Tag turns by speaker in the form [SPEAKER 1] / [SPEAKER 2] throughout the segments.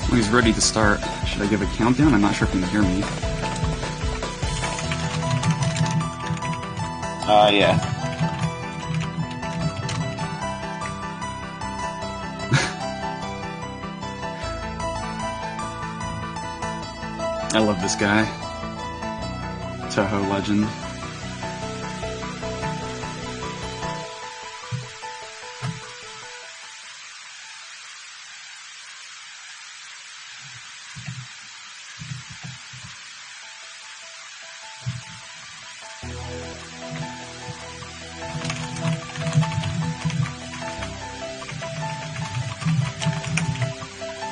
[SPEAKER 1] When he's ready to start, should I give a countdown? I'm not sure if you can hear me.
[SPEAKER 2] Yeah.
[SPEAKER 1] I love this guy. Toho legend.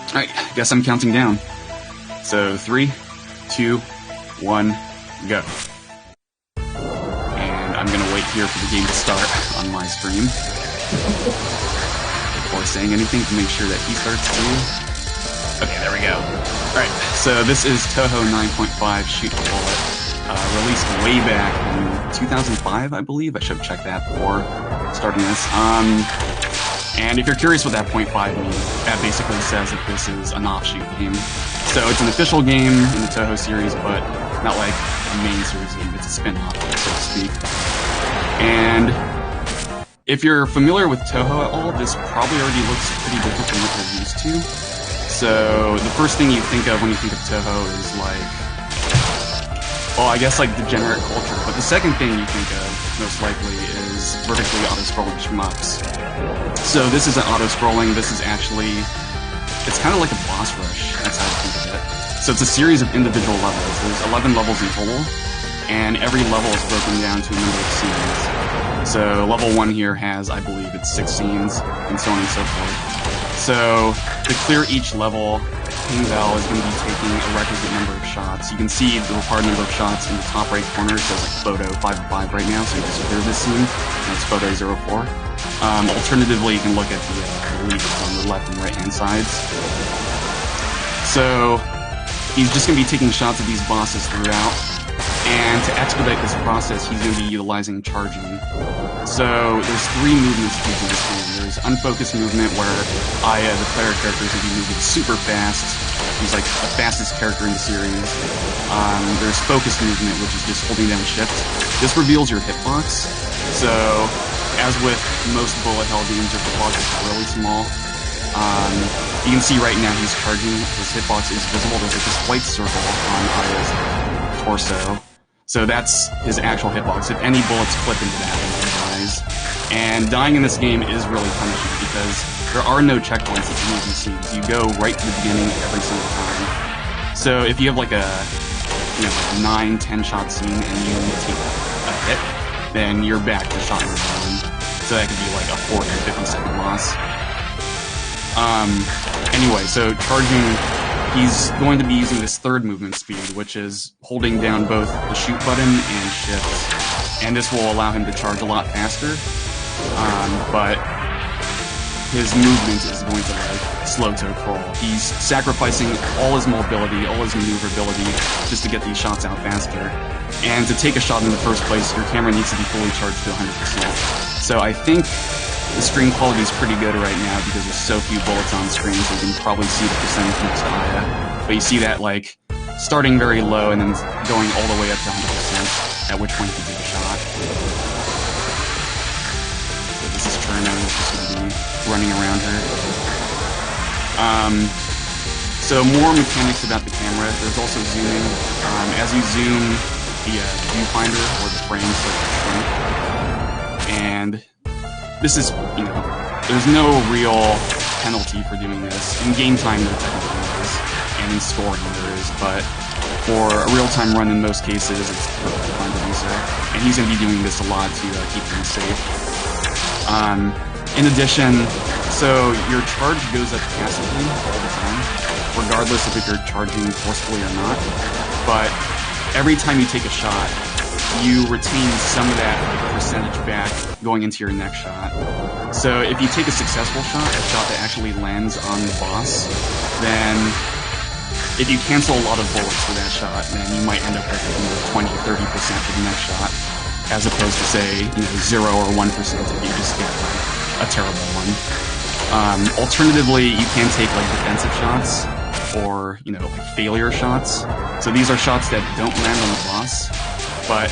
[SPEAKER 1] Alright, guess I'm counting down. So 3, 2, 1, go. And I'm gonna wait here for the game to start on my stream before saying anything to make sure that he starts too. Okay, there we go. Alright, so this is Toho 9.5 Shoot the Bullet, released way back in 2005, I believe. I should have checked that before starting this. And if you're curious what that .5 means, that basically says that this is an offshoot game. So it's an official game in the Toho series, but not like a main series game. It's a spin-off, so to speak. And if you're familiar with Toho at all, this probably already looks pretty different from what you're used to. So the first thing you think of when you think of Toho is like, well, I guess like degenerate culture. But the second thing you think of, most likely, is vertically auto-scrolling shmups. So this isn't auto-scrolling, this is actually, it's kind of like a boss rush, that's how I think of it. So it's a series of individual levels. There's 11 levels in total, and every level is broken down to a number of scenes. So level 1 here has, I believe, it's 6 scenes, and so on and so forth. So to clear each level, Val is going to be taking a requisite number of shots. You can see the required number of shots in the top right corner. It says like photo 5 of 5 right now, so you just clear this scene. That's photo 04. Alternatively, you can look at the leads on the left and right hand sides. So he's just going to be taking shots of these bosses throughout, and to expedite this process, he's going to be utilizing charging. So there's 3 movements to do this game. There's unfocused movement, where Aya, the player character, is going to be moving super fast. He's like the fastest character in the series. There's focused movement, which is just holding down shift. This reveals your hitbox. So as with most bullet hell games, your hitbox is really small. You can see right now he's charging. His hitbox is visible. There's like this white circle on Aya's torso. So that's his actual hitbox. If any bullets clip into that, then he dies. And dying in this game is really punishing because there are no checkpoints at any of these scenes. You go right to the beginning every single time. So if you have like a 9-10 shot scene and you take a hit, then you're back to shot number 1. So that could be like a 40 or 50 second loss. Anyway, so charging, he's going to be using this third movement speed, which is holding down both the shoot button and shift. And this will allow him to charge a lot faster, but his movement is going to like slow to a crawl. He's sacrificing all his mobility, all his maneuverability, just to get these shots out faster. And to take a shot in the first place, your camera needs to be fully charged to 100%. So I think the screen quality is pretty good right now because there's so few bullets on screen, so you can probably see the percentage next to Aya. But you see that like starting very low and then going all the way up to 100%, at which point you take a shot. So this is Cherno, which is going to be running around her. So more mechanics about the camera. There's also zooming. As you zoom, the viewfinder or the frames start to shrink. And this is, there's no real penalty for doing this. In game time, there technically is, and in scoring there is, but for a real-time run in most cases, it's perfectly fine to do so. And he's going to be doing this a lot to keep things safe. In addition, so your charge goes up passively all the time, regardless of if you're charging forcefully or not. But every time you take a shot, you retain some of that percentage back going into your next shot. So if you take a successful shot, a shot that actually lands on the boss, then if you cancel a lot of bullets for that shot, then you might end up with 20 or 30% for the next shot, as opposed to say 0 or 1% if you just get like a terrible one. Alternatively, you can take like defensive shots, or, you know, like failure shots. So these are shots that don't land on the boss, but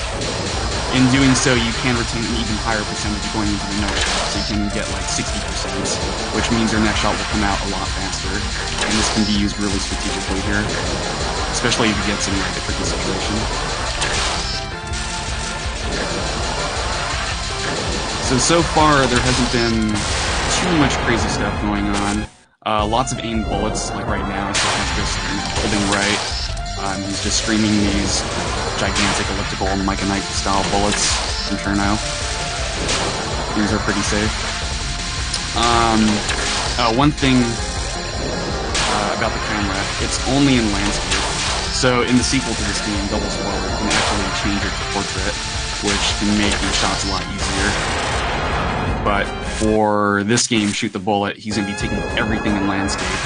[SPEAKER 1] in doing so, you can retain an even higher percentage going into the next shot, so you can get like 60%, which means your next shot will come out a lot faster, and this can be used really strategically here, especially if you get some like a tricky situation. So far, there hasn't been too much crazy stuff going on. Lots of aimed bullets, like right now, so he's just holding right. He's just streaming these gigantic elliptical Mike and Ike style bullets from Cherno. These are pretty safe. One thing about the camera, it's only in landscape. So in the sequel to this game, Double Spoiler, you can actually change it to portrait, which can make these shots a lot easier. But for this game, Shoot the Bullet, he's going to be taking everything in landscape.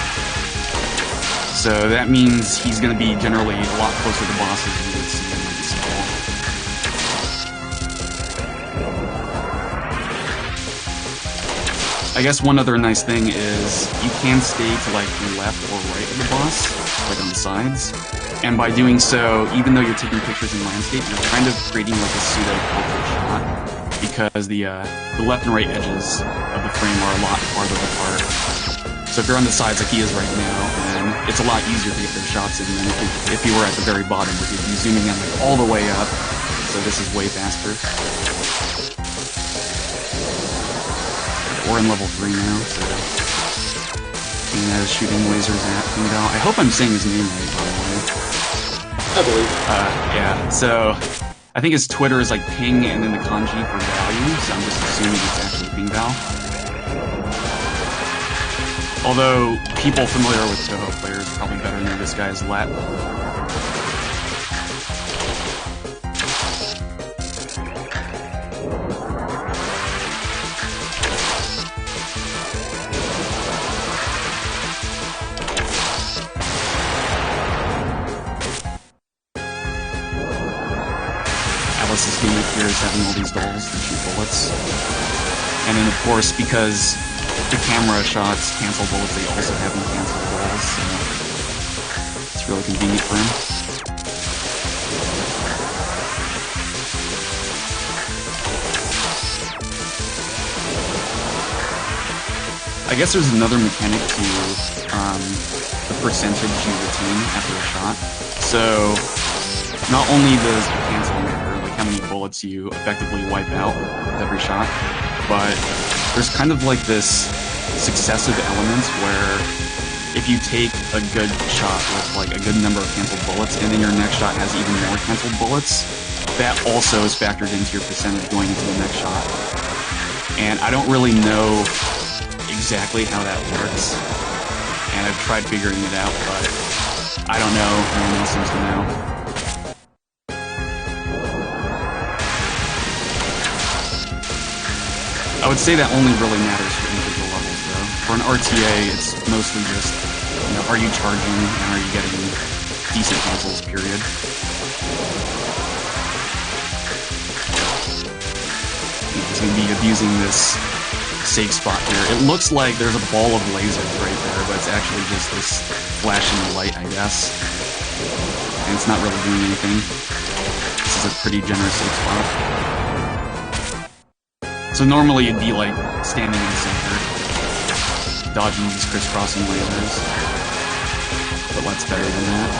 [SPEAKER 1] So that means he's going to be generally a lot closer to bosses than you would see in like the sequel. I guess one other nice thing is you can stay to like the left or right of the boss, like on the sides. And by doing so, even though you're taking pictures in landscape, you're kind of creating like a pseudo-portrait shot, because the left and right edges of the frame are a lot farther apart. So if you're on the sides like he is right now, then it's a lot easier to get those shots in than if you were at the very bottom, where you'd be zooming in like all the way up. So this is way faster. We're in level 3 now, so Tina is shooting lasers at Pingdao. I hope I'm saying his name right, by the way.
[SPEAKER 2] I believe.
[SPEAKER 1] Yeah, so I think his Twitter is like ping and then the kanji for value, so I'm just assuming it's actually Pingdao. Although, people familiar with Touhou players probably better know this guy as Let. Alice's gimmick here is having all these dolls that shoot bullets. And then, of course, because the camera shots cancel bullets, they also have them cancel balls, so it's really convenient for him. I guess there's another mechanic to the percentage you retain after a shot. So not only does the cancel matter, like how many bullets you effectively wipe out with every shot, but there's kind of like this successive element where if you take a good shot with like a good number of canceled bullets and then your next shot has even more canceled bullets, that also is factored into your percentage going into the next shot. And I don't really know exactly how that works, and I've tried figuring it out, but I don't know, no one else seems to know. I would say that only really matters for individual levels, though. For an RTA, it's mostly just, you know, are you charging and are you getting decent cancels, period. He's going to be abusing this safe spot here. It looks like there's a ball of lasers right there, but it's actually just this flashing light, I guess. And it's not really doing anything. This is a pretty generous safe spot. So normally you'd be like standing in the center, dodging these crisscrossing lasers, but Let's better than that.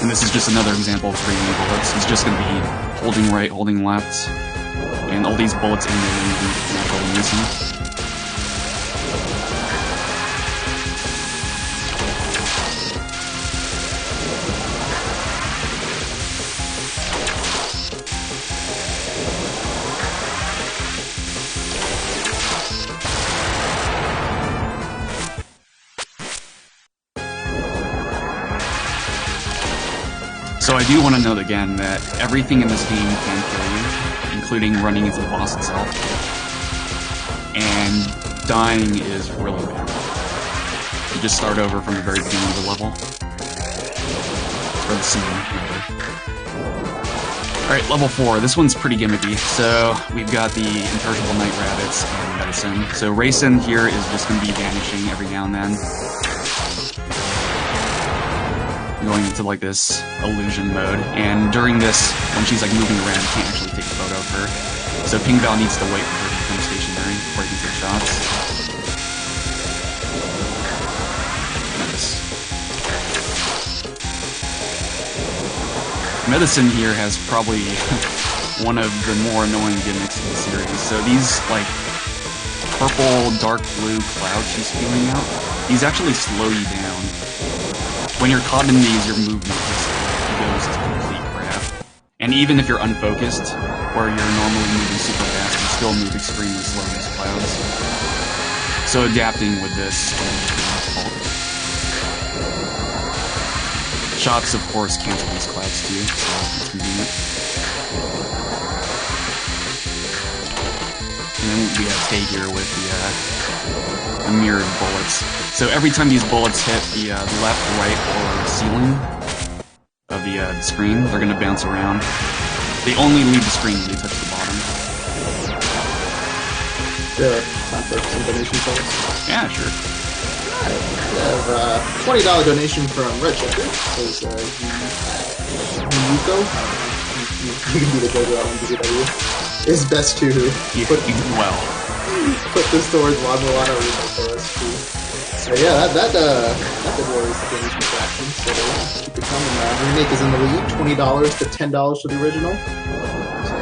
[SPEAKER 1] And this is just another example of trading bullets. He's just going to be holding right, holding left, and all these bullets in there and naturally missing. So I do want to note again that everything in this game can kill you, including running into the boss itself. and dying is really bad. You just start over from the very beginning of the level. Or the scene, rather. Alright, level 4. This one's pretty gimmicky. So, we've got the imperishable night rabbits and medicine. So, Racin here is just going to be vanishing every now and then. Going into like this illusion mode, and during this, when she's like moving around, you can't actually take a photo of her. So Ping Val needs to wait for her to become stationary before he can take shots. Nice. Medicine here has probably one of the more annoying gimmicks in the series. So these like purple, dark blue clouds she's spewing out, these actually slow you down. When you're caught in these, your movement just goes to complete crap. And even if you're unfocused, where you're normally moving super fast, you still move extremely slow in these clouds. So adapting with this is difficult. Shots, of course, cancel these clouds too, so it's convenient. And then we have Tay here with the mirrored bullets. So every time these bullets hit the left, right, or ceiling of the screen, they're going to bounce around. They only leave the screen when they touch the bottom.
[SPEAKER 2] Yeah, time for some donation points.
[SPEAKER 1] Yeah, sure.
[SPEAKER 2] Alright, we have a $20 donation from Red Checker. It says, Yuko, you can be the judge of that one, BW. It's best to put this towards Wazalana remake for us too. So yeah, that did was the donation fraction. So yeah, keep it coming. Remake is in the lead, $20 to $10 for the original. So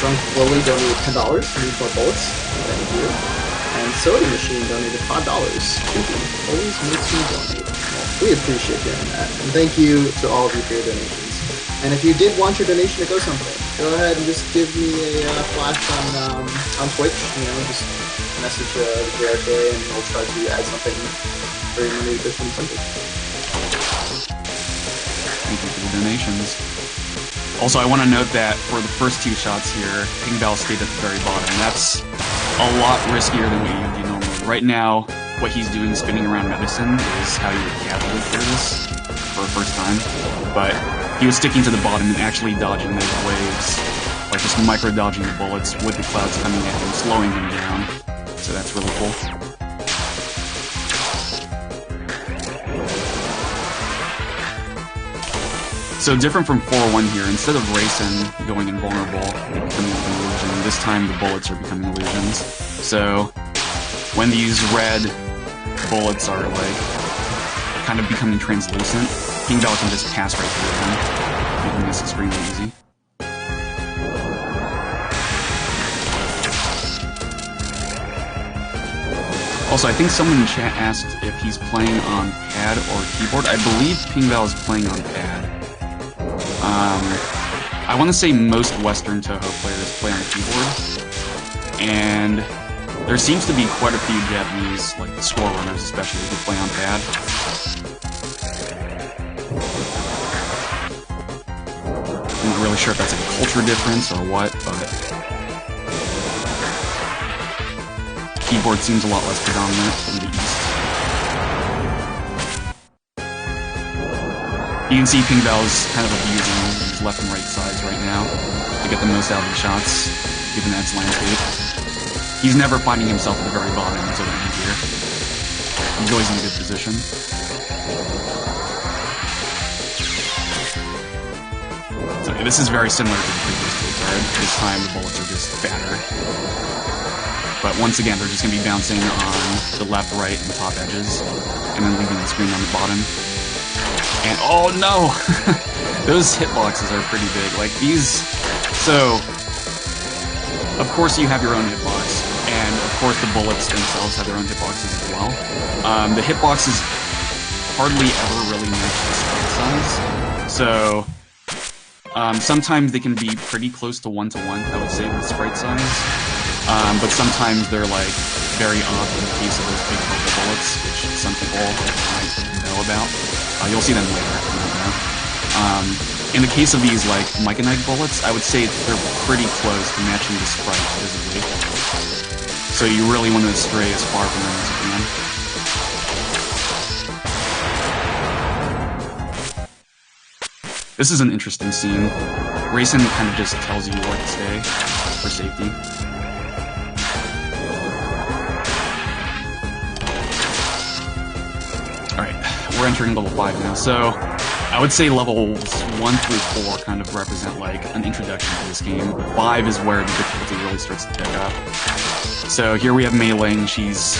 [SPEAKER 2] Drunk Lily donated $10. Need more bullets. Thank you. And Soda Machine donated $5. Thank you. Always makes me donate. Well, we appreciate doing that. And thank you to all of you for your donations. And if you did want your donation to go somewhere, go ahead and just give me a flash on Twitch. You know, just message the JRTA and we'll try to add something very limited edition simple.
[SPEAKER 1] Thank you for the donations. Also, I want to note that for the first two shots here, Ping Val stayed at the very bottom. That's a lot riskier than what you do normally. Right now, what he's doing, spinning around medicine, is how you would casually clear this for a first time. But he was sticking to the bottom and actually dodging those waves, like just micro-dodging the bullets with the clouds coming at him, slowing him down. So that's really cool. So different from 4-1 here, instead of Racin going invulnerable and becoming an illusion, this time the bullets are becoming illusions. So when these red bullets are like kind of becoming translucent, Ping Val can just pass right through them, making this extremely easy. Also, I think someone in chat asked if he's playing on pad or keyboard. I believe Ping Val is playing on pad. I want to say most Western Touhou players play on keyboard, and there seems to be quite a few Japanese, like the score runners especially, who play on pad. I'm not really sure if that's a culture difference or what, but keyboard seems a lot less predominant in the East. You can see Ping Val's kind of abusing his left and right sides right now to get the most out of the shots, given that it's landscape. He's never finding himself at the very bottom until the end here. He's always in a good position. So this is very similar to the previous two card. This time the bullets are just fatter. But once again, they're just going to be bouncing on the left, right, and the top edges, and then leaving the screen on the bottom. And oh no! Those hitboxes are pretty big. Like these... So, of course you have your own hitbox, and of course the bullets themselves have their own hitboxes as well. The hitboxes hardly ever really match the sprite size. So, sometimes they can be pretty close to 1-to-1, I would say, with sprite size. But sometimes they're like very off in the case of those big purple bullets, which some people might know about. You'll see them later if you don't know. In the case of these like Mechanite bullets, I would say they're pretty close to matching the sprite visibly. So you really want to stray as far from them as you can. This is an interesting scene. Racing kind of just tells you where to stay for safety. Alright, we're entering level 5 now, so I would say levels 1 through 4 kind of represent like an introduction to this game. 5 is where the difficulty really starts to pick up. So here we have Mei Ling, she's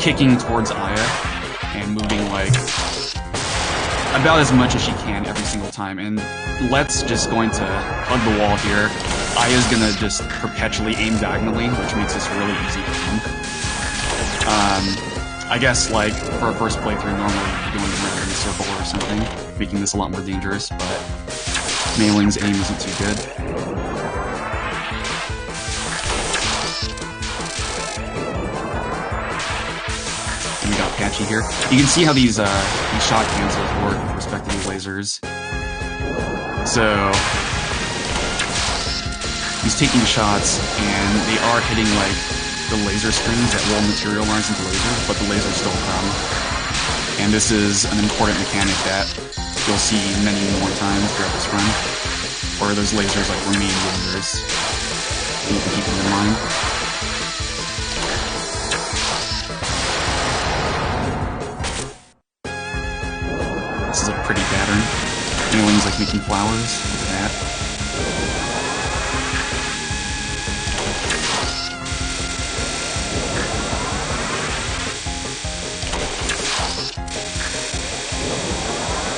[SPEAKER 1] kicking towards Aya and moving like about as much as she can every single time, and Let's just going to hug the wall here. Aya's gonna just perpetually aim diagonally, which makes this really easy for him. I guess like for a first playthrough normally you'd be going around in a circle or something, making this a lot more dangerous, but Mei Ling's aim isn't too good. We got Patchy here. You can see how these shot cancels work with respect to the lasers. So he's taking shots, and they are hitting like the laser strings that will materialize into lasers, but the lasers still come. And this is an important mechanic that you'll see many more times throughout this run, where those lasers like remain dangerous. You can keep them in mind. This is a pretty pattern. Mei Ling's like making flowers. Look at that.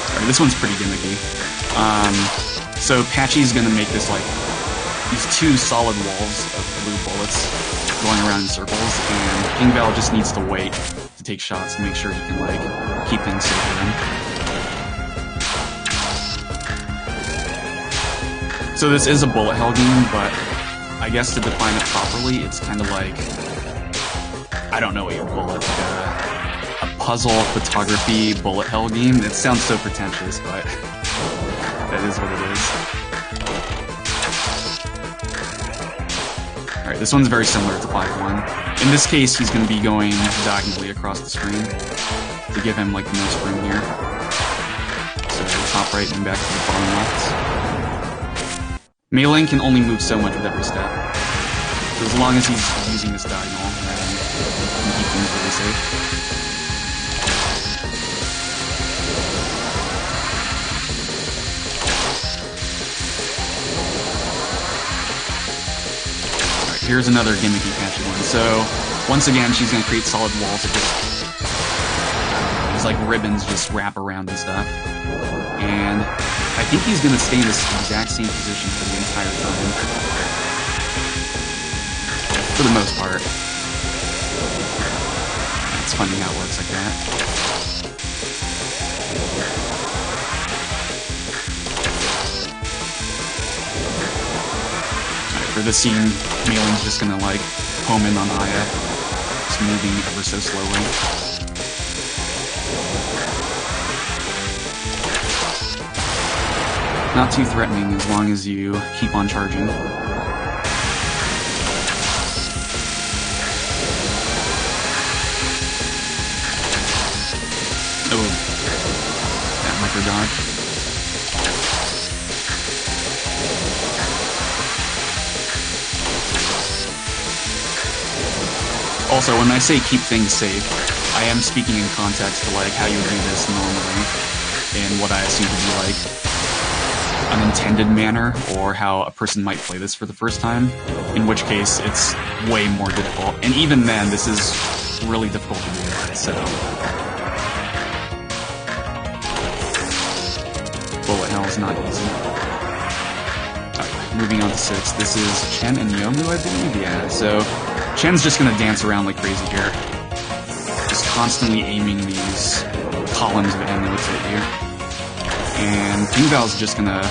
[SPEAKER 1] Alright, this one's pretty gimmicky. So Patchy's gonna make this like these two solid walls of blue bullets going around in circles, and King Val just needs to wait to take shots to make sure he can like keep things safe for him. So this is a bullet hell game, but I guess to define it properly, it's kind of like, I don't know what you call it, like a puzzle photography bullet hell game. It sounds so pretentious, but that is what it is. Alright, this one's very similar to 5-1. In this case, he's going to be going diagonally across the screen to give him like the most room here. So top right and back to the bottom left. Mei Ling can only move so much with every step, so as long as he's using this diagonal, right, he can keep things really safe. Alright, here's another gimmicky Patchy one. So, once again, she's going to create solid walls that just, these like ribbons just wrap around and stuff. And I think he's going to stay in this exact same position for the entire time. For the most part. It's funny how it works like that. Alright, for this scene, Mei Ling's just going to like home in on Aya. Just moving ever so slowly. Not too threatening as long as you keep on charging. Oh, that micro dodge. Also, when I say keep things safe, I am speaking in context to like how you would do this normally, in what I assume to be like an intended manner, or how a person might play this for the first time, in which case it's way more difficult. And even then, this is really difficult to do, so... Bullet hell is not easy. Alright, moving on to 6. This is Chen and Yomu, I believe? Yeah, so Chen's just gonna dance around like crazy here. Just constantly aiming these columns of amulets at you. And King Val's just gonna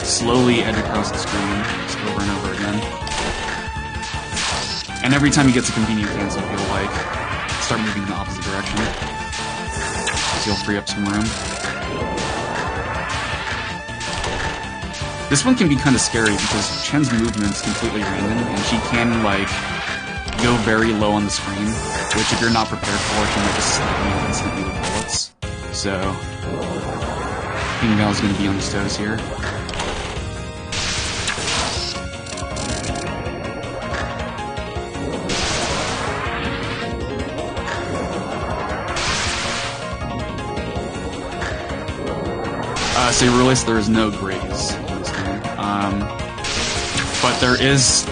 [SPEAKER 1] slowly edge across the screen, just over and over again. And every time he gets a convenient cancel, he'll like start moving in the opposite direction. So he'll free up some room. This one can be kind of scary because Chen's movement's completely random, and she can like go very low on the screen, which if you're not prepared for, can just snipe you instantly with bullets. So, Ping Val's gonna be on his toes here. So you realize there is no graze in this game. But there is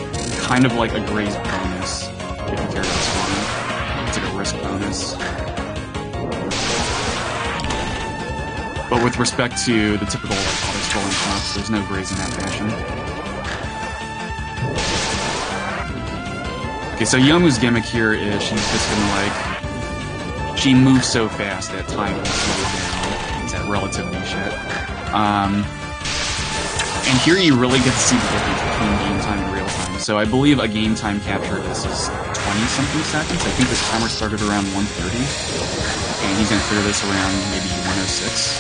[SPEAKER 1] kind of like a graze bonus if you carry this one. It's like a risk bonus. But with respect to the typical like auto-scrolling shots, there's no graze in that fashion. Okay, so Yomu's gimmick here is she's just gonna like... She moves so fast that time will slow down. It's that relativity shit. And here you really get to see the difference between game time and real time. So I believe a game time capture of this is 20-something seconds. I think this timer started around 1:30, and he's gonna clear this around maybe 1:06.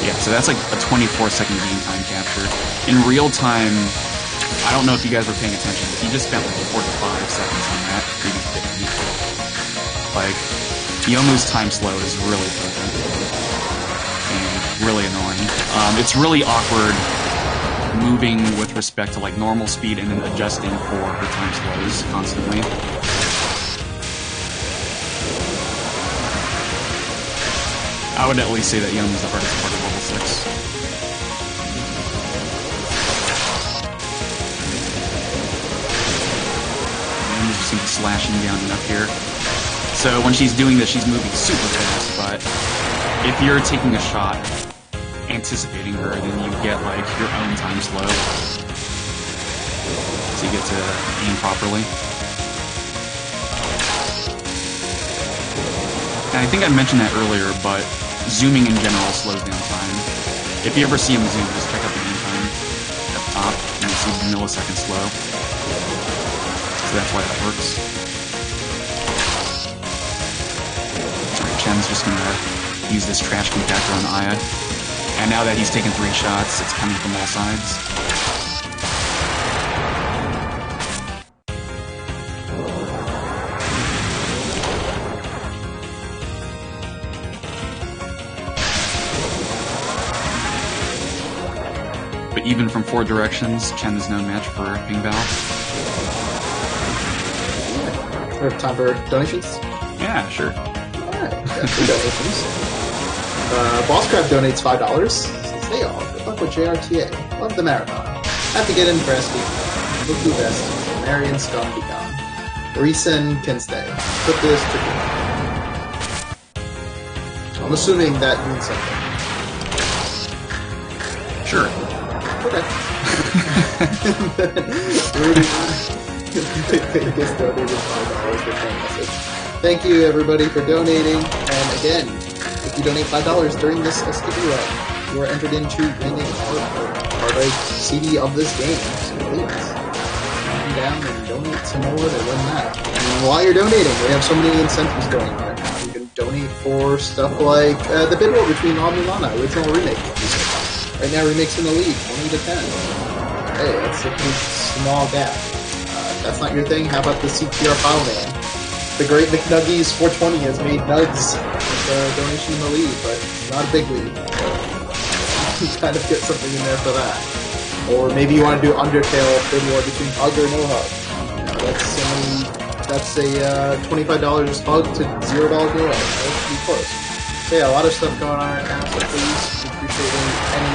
[SPEAKER 1] Yeah, so that's like a 24-second game time capture. In real time, I don't know if you guys were paying attention, but he just spent like 45 seconds on that, maybe 50. Like, Yomu's time slow is really potent. Really annoying. It's really awkward moving with respect to like normal speed and then adjusting for her time slows constantly. I would at least say that Yomu's the hardest part of level 6. And just gonna be slashing down enough here. So when she's doing this, she's moving super fast, but if you're taking a shot anticipating her, then you get like your own time slow, so you get to aim properly. And I think I mentioned that earlier, but zooming in general slows down time. If you ever see him zoom, just check out the game time at the top, and you see the millisecond slow. So that's why that works. Alright, Chen's just gonna use this trash compactor on Aya. And now that he's taken 3 shots, it's coming from all sides. But even from 4 directions, Chen is no match for Ping Val.
[SPEAKER 2] We have time for donations?
[SPEAKER 1] Yeah, sure.
[SPEAKER 2] Alright, for donations. Bosscrab donates $5. Says, hey all, good luck with JRTA. Love the marathon. Have to get in for SD. Look who best. Marion Scum be gone. Reeson can stay. Put this to I'm assuming that means something.
[SPEAKER 1] Sure.
[SPEAKER 2] Okay. Biggest donated $5 for phone message. Thank you everybody for donating. And again, if you donate $5 during this STV run, you are entered into winning a CD of this game. So please, come down and donate some more to win that. And while you're donating, we have so many incentives going on right now. You can donate for stuff like the bid war between Rob and Lana, original remake. Right now, remakes in the lead, 20 to 10. Hey, that's a pretty small gap. If that's not your thing, how about the CTR file name? The Great McNuggies 420 has made Nugs with a donation in the lead, but it's not a big lead. So you kind of get something in there for that. Or maybe you want to do Undertale bid war between Hug or No Hug. That's a $25 Hug to $0 No Hug. That's pretty close. So yeah, a lot of stuff going on right now, so please, we appreciate any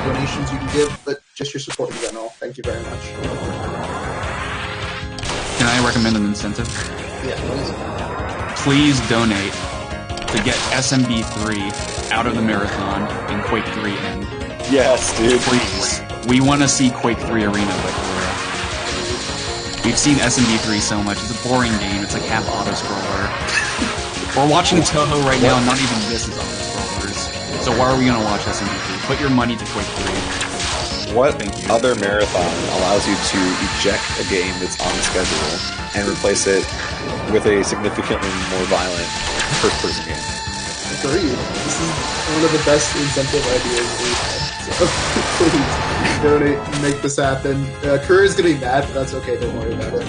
[SPEAKER 2] donations you can give, but just your support in general. Thank you very much.
[SPEAKER 1] Can I recommend an incentive?
[SPEAKER 2] Yeah,
[SPEAKER 1] please donate to get SMB3 out of the marathon and Quake 3 in.
[SPEAKER 3] Yes, dude.
[SPEAKER 1] Please. We want to see Quake 3 Arena, but we've seen SMB3 so much. It's a boring game. It's like half auto-scroller. We're watching Toho right now, and not even this is auto-scrollers. So why are we going to watch SMB3? Put your money to Quake 3.
[SPEAKER 3] What other marathon allows you to eject a game that's on the schedule and replace it with a significantly more violent first-person game?
[SPEAKER 2] Agreed. This is one of the best incentive ideas we've had. So, please. donate and make this happen. Courier's gonna be mad, but that's okay. Don't worry about it.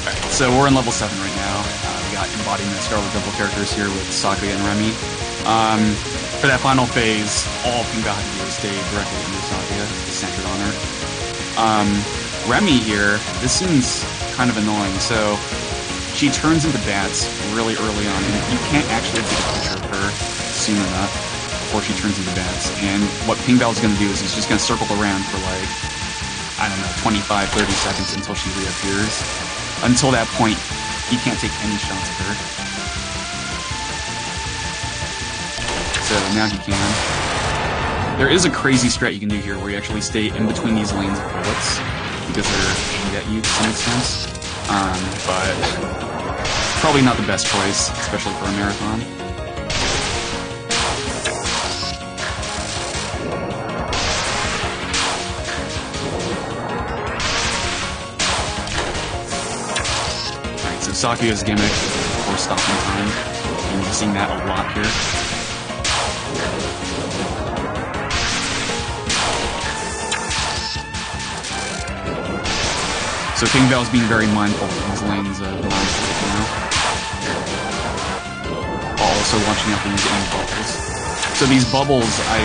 [SPEAKER 1] Alright, so we're in level 7 right now. We got embodiment Scarlet Devil characters here with Sakuya and Remy. For that final phase, all Pink Bell had to do was stay directly under Sakuya, centered on her. Remy here, this seems kind of annoying. So she turns into bats really early on, and you can't actually take a picture of her soon enough before she turns into bats. And what Pink Bell's going to do is he's just going to circle around for like, I don't know, 25, 30 seconds until she reappears. Until that point, he can't take any shots of her. So now he can. There is a crazy strat you can do here where you actually stay in between these lanes of bullets because they're aimed at you to some extent. But probably not the best choice, especially for a marathon. Alright, so Sakuya's gimmick for stopping time, and you're seeing that a lot here. So Pink Bell's being very mindful of these lanes of lines right now. Also watching out for these aim bubbles. So these bubbles, I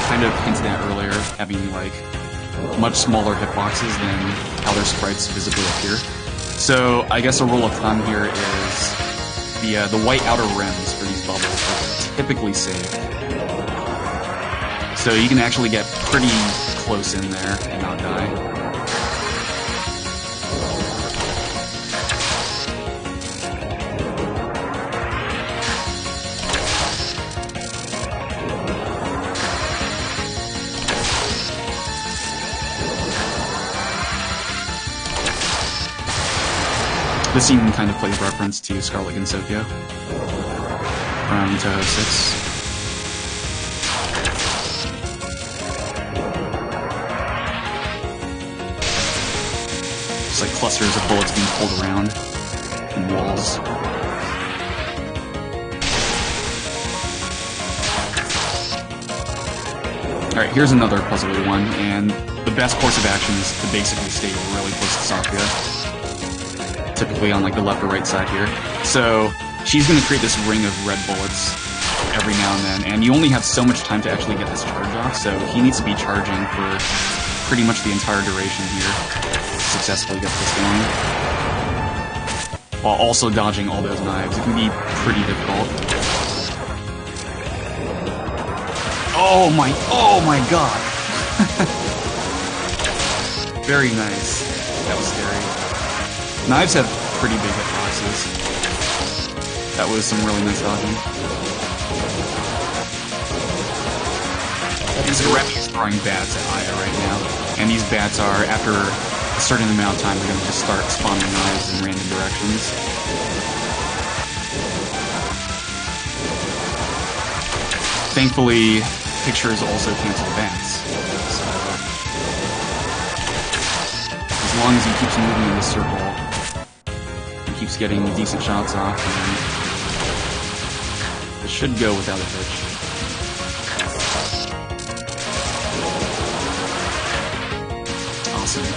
[SPEAKER 1] kind of hinted at earlier, having like much smaller hitboxes than how their sprites visibly appear. So I guess a rule of thumb here is the white outer rims for these bubbles are typically safe. So you can actually get pretty close in there and not die. This scene kind of plays reference to Scarlet Gensokyo from Toho 6. Just like clusters of bullets being pulled around in walls. Alright, here's another puzzly one, and the best course of action is to basically stay really close to Sakuya. Typically on like the left or right side here. So she's going to create this ring of red bullets every now and then, and you only have so much time to actually get this charge off, so he needs to be charging for pretty much the entire duration here to successfully get this going. While also dodging all those knives. It can be pretty difficult. Oh my god! Very nice. That was scary. Knives have pretty big hitboxes. That was some really nice dodging. So Remy's throwing bats at Aya right now, and these bats are, after a certain amount of time, they're going to just start spawning knives in random directions. Thankfully, pictures also cancel bats. So, as long as he keeps moving in this circle, keeps getting decent shots off, and it should go without a hitch. Awesome.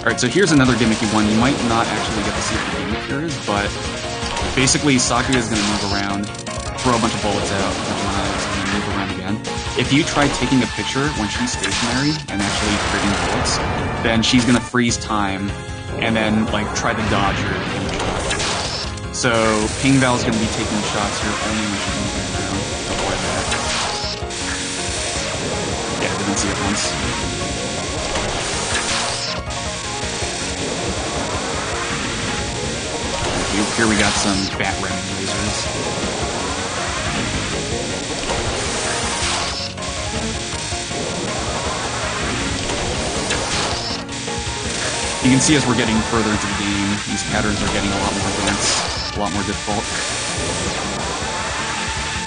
[SPEAKER 1] Alright, so here's another gimmicky one. You might not actually get to see what the gimmick here is, but basically Sakuya is going to move around, throw a bunch of bullets out, a bunch of knives, and then move around again. If you try taking a picture when she's stationary and actually creating bullets, then she's gonna freeze time and then like try to dodge your aim shot. So Pink Bell's gonna be taking shots here only when she's moving around. Avoid that. Yeah, didn't see it once. Here we got some bat ramming lasers. You can see as we're getting further into the game, these patterns are getting a lot more advanced, a lot more difficult.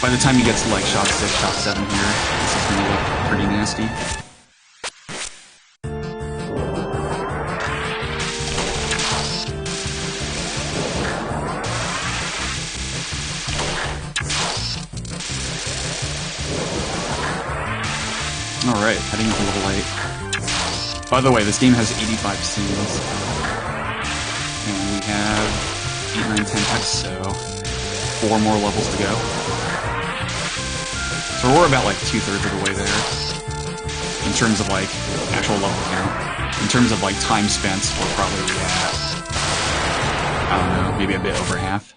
[SPEAKER 1] By the time you get to like shot 6, shot 7 here, this is going to look pretty nasty. Alright, heading into level 8. By the way, this game has 85 scenes. And we have 8, 9, 10 X, so 4 more levels to go. So we're about like 2/3 of the way there. In terms of like actual level count. In terms of like time spent, we're probably at, I don't know, maybe a bit over half.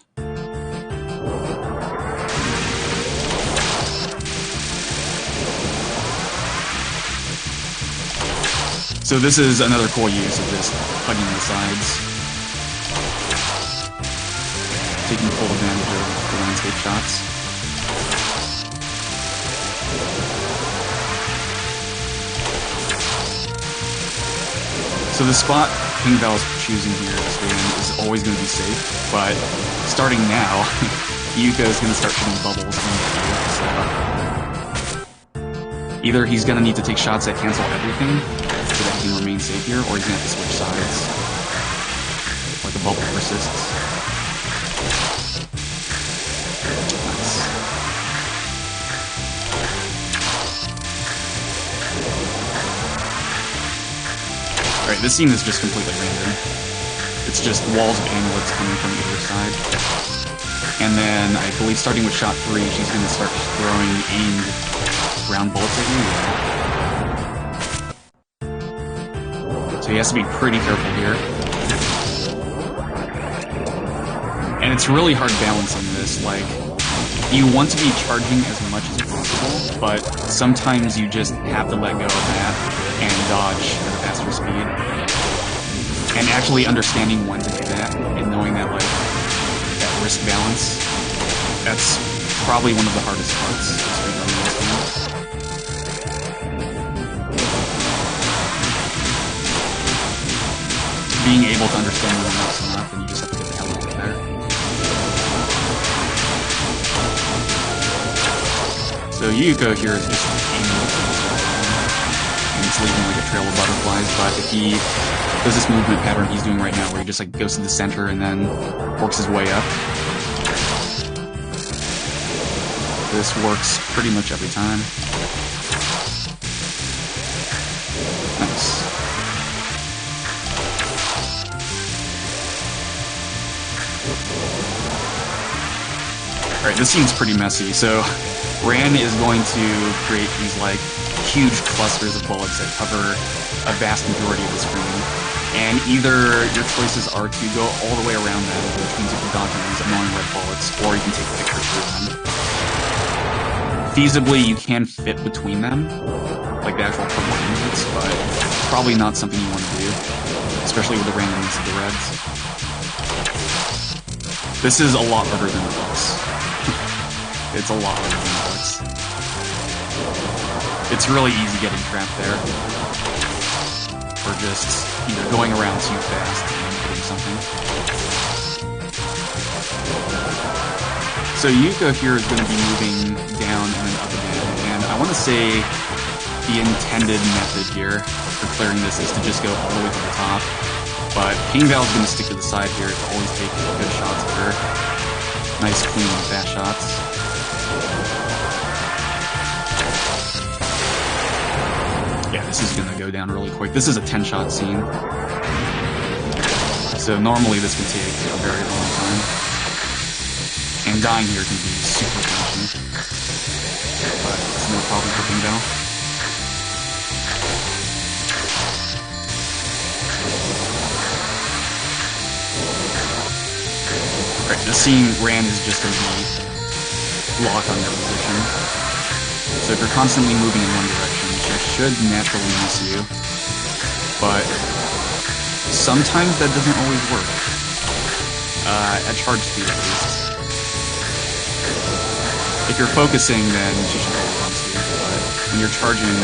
[SPEAKER 1] So this is another cool use of just hugging the sides. Taking full advantage of the landscape shots. So the spot King Val is choosing here is always going to be safe, but starting now, Yuko is going to start shooting bubbles into you, so either he's going to need to take shots that cancel everything, so that he can remain safe here, or he's going to have to switch sides. Like a bubble persists. Nice. Alright, this scene is just completely random. It's just walls of amulets coming from either side. And then, I believe starting with shot 3, she's going to start throwing aimed round bullets at you. So he has to be pretty careful here. And it's really hard balancing this, like, you want to be charging as much as possible, but sometimes you just have to let go of that and dodge at a faster speed. And actually understanding when to do that, and knowing that, like, that risk balance, that's probably one of the hardest parts of speedrunning this game. Being able to understand when that's enough, and you just have to get the hell out of there. So Yuko here is just aiming at the and it's leaving like a trail of butterflies, but if he does this movement pattern he's doing right now, where he just like goes to the center and then works his way up, this works pretty much every time. Nice. Alright, this scene's pretty messy, so Ran is going to create these, like, huge clusters of bullets that cover a vast majority of the screen. And either your choices are to go all the way around them, which means you can dodge these annoying red bullets, or you can take pictures through them. Feasibly, you can fit between them, like the actual purple amulets, but probably not something you want to do, especially with the randomness of the reds. This is a lot harder than it looks. It's a lot harder than it looks. It's really easy getting trapped there. Or just either going around too fast and hitting something. So Yuko here is going to be moving down and then up again, and I want to say the intended method here for clearing this is to just go all the way to the top. But King Val is going to stick to the side here to always take good shots of her. Nice, clean, fast shots. Yeah, this is gonna go down really quick. This is a 10-shot scene. So normally this can take a very long time. And dying here can be super punishing. But it's no problem for King Val. Alright, this scene, Ran is just gonna be locked on your position. So if you're constantly moving in one direction, she should naturally miss you. But sometimes that doesn't always work. At charge speed, at least. If you're focusing, then she should always miss you. But when you're charging,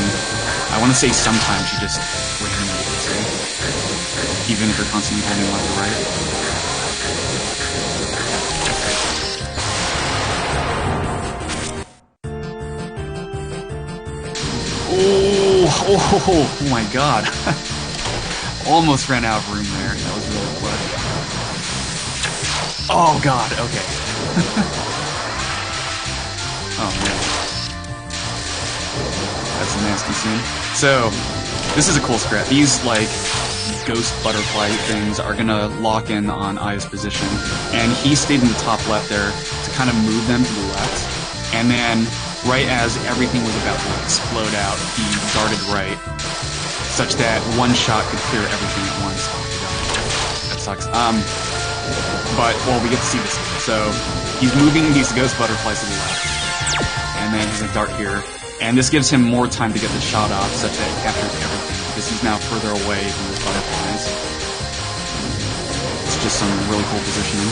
[SPEAKER 1] I want to say sometimes she just randomly hits you. Even if you're constantly holding left or right. Oh my god. Almost ran out of room there. That was really quick. Oh god, okay. Oh man. That's some nasty soon. So, this is a cool strat. These, like, ghost butterfly things are gonna lock in on Aya's position, and he stayed in the top left there to kind of move them to the left, and then right as everything was about to explode out, he darted right, such that one shot could clear everything at once. Oh my god, that sucks. But, well, we get to see this. So, he's moving these ghost butterflies to the left, and then he's gonna dart here, and this gives him more time to get the shot off, such that it captures everything, because he's now further away from the butterflies. It's just some really cool positioning.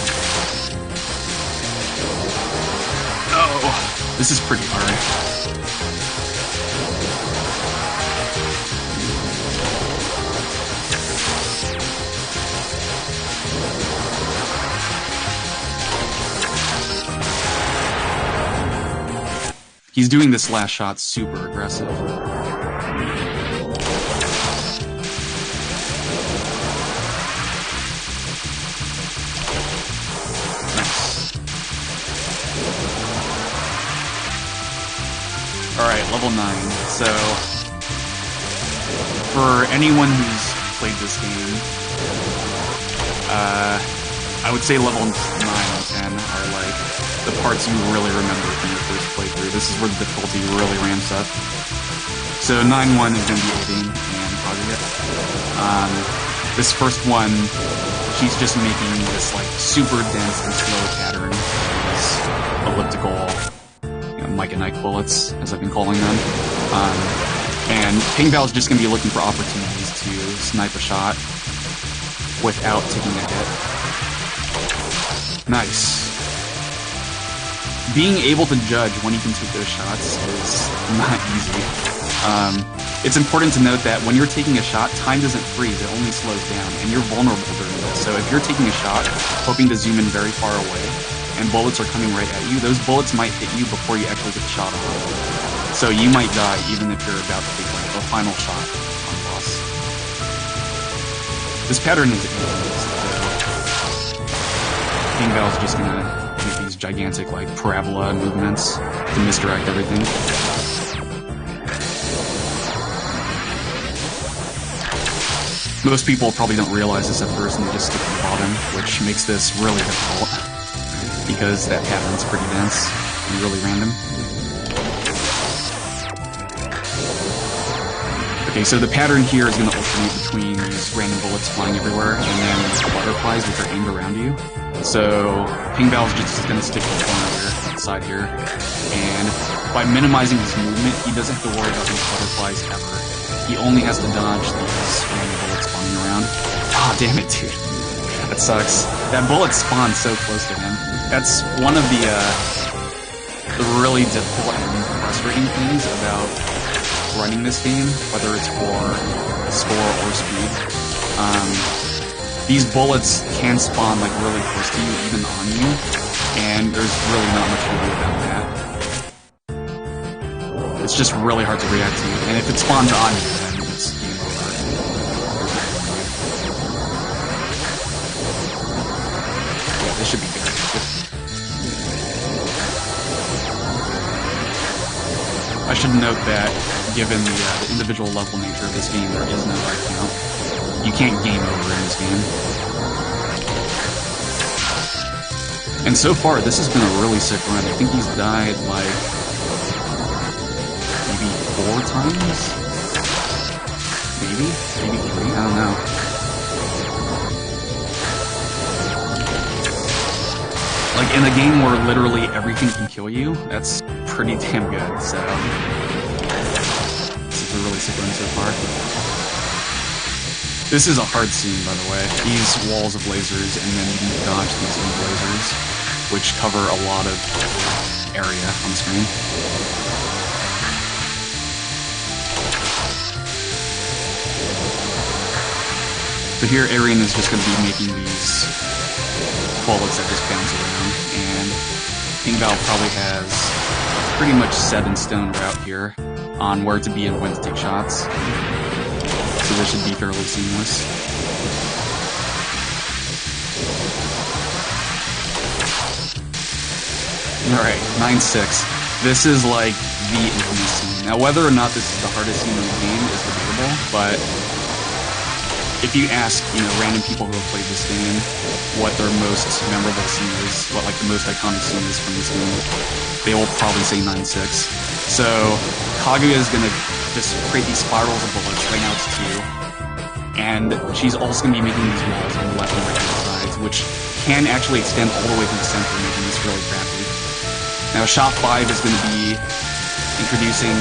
[SPEAKER 1] Oh, this is pretty hard. He's doing this last shot super aggressive. Nice. Alright, level 9. So, for anyone who's played this game, I would say level 9 and 10 are like the parts you really remember from your first playthrough. This is where the difficulty really ramps up. So 9-1 is going to be aiding and causing it. This first one, she's just making this like super dense and slow pattern. These elliptical, Mike and Ike bullets, as I've been calling them. And Ping Bao is just going to be looking for opportunities to snipe a shot without taking a hit. Nice. Being able to judge when you can take those shots is not easy. It's important to note that when you're taking a shot, time doesn't freeze, it only slows down, and you're vulnerable during this. So if you're taking a shot, hoping to zoom in very far away, and bullets are coming right at you, those bullets might hit you before you actually get the shot off. So you might die even if you're about to take like a final shot on boss. This pattern is Ping Bao is just gonna make these gigantic, like, parabola movements to misdirect everything. Most people probably don't realize this at first and they just stick to the bottom, which makes this really difficult, because that pattern's pretty dense and really random. Okay, so the pattern here is going to alternate between these random bullets flying everywhere and then these butterflies which are aimed around you. So Ping Bao is just going to stick to the corner here, side here, and by minimizing his movement, he doesn't have to worry about these butterflies ever. He only has to dodge these random bullets spawning around. Ah, damn it, dude. That sucks. That bullet spawned so close to him. That's one of the really difficult and frustrating things about running this game, whether it's for score or speed. These bullets can spawn like really close to you, even on you, and there's really not much to do about that. It's just really hard to react to, and if it spawns on you, then it's game over. Yeah, this should be good. I should note that, given the individual level nature of this game, there is no life count. You can't game over in this game. And so far, this has been a really sick run. I think he's died, like, maybe 4 times? Maybe? Maybe 3? I don't know. Like, in a game where literally everything can kill you, that's pretty damn good, so this is a really sick run so far. This is a hard scene, by the way. These walls of lasers, and then you can dodge these lasers, which cover a lot of area on the screen. So here, Arian is just going to be making these bullets that just bounce around, and Ping Bao probably has a pretty much set in stone route here on where to be and when to take shots. So this should be fairly seamless. Alright, 9-6. This is like the infamous scene Now, whether or not this is the hardest scene in the game is debatable, but if you ask, random people who have played this game what their most memorable scene is, what like the most iconic scene is from this game, they will probably say 9-6. So Kaguya is gonna just create these spirals of bullets. Right now it's 2, and she's also gonna be making these walls on the left and right hand sides, which can actually extend all the way to the center, making this really crappy. Now shot 5 is gonna be introducing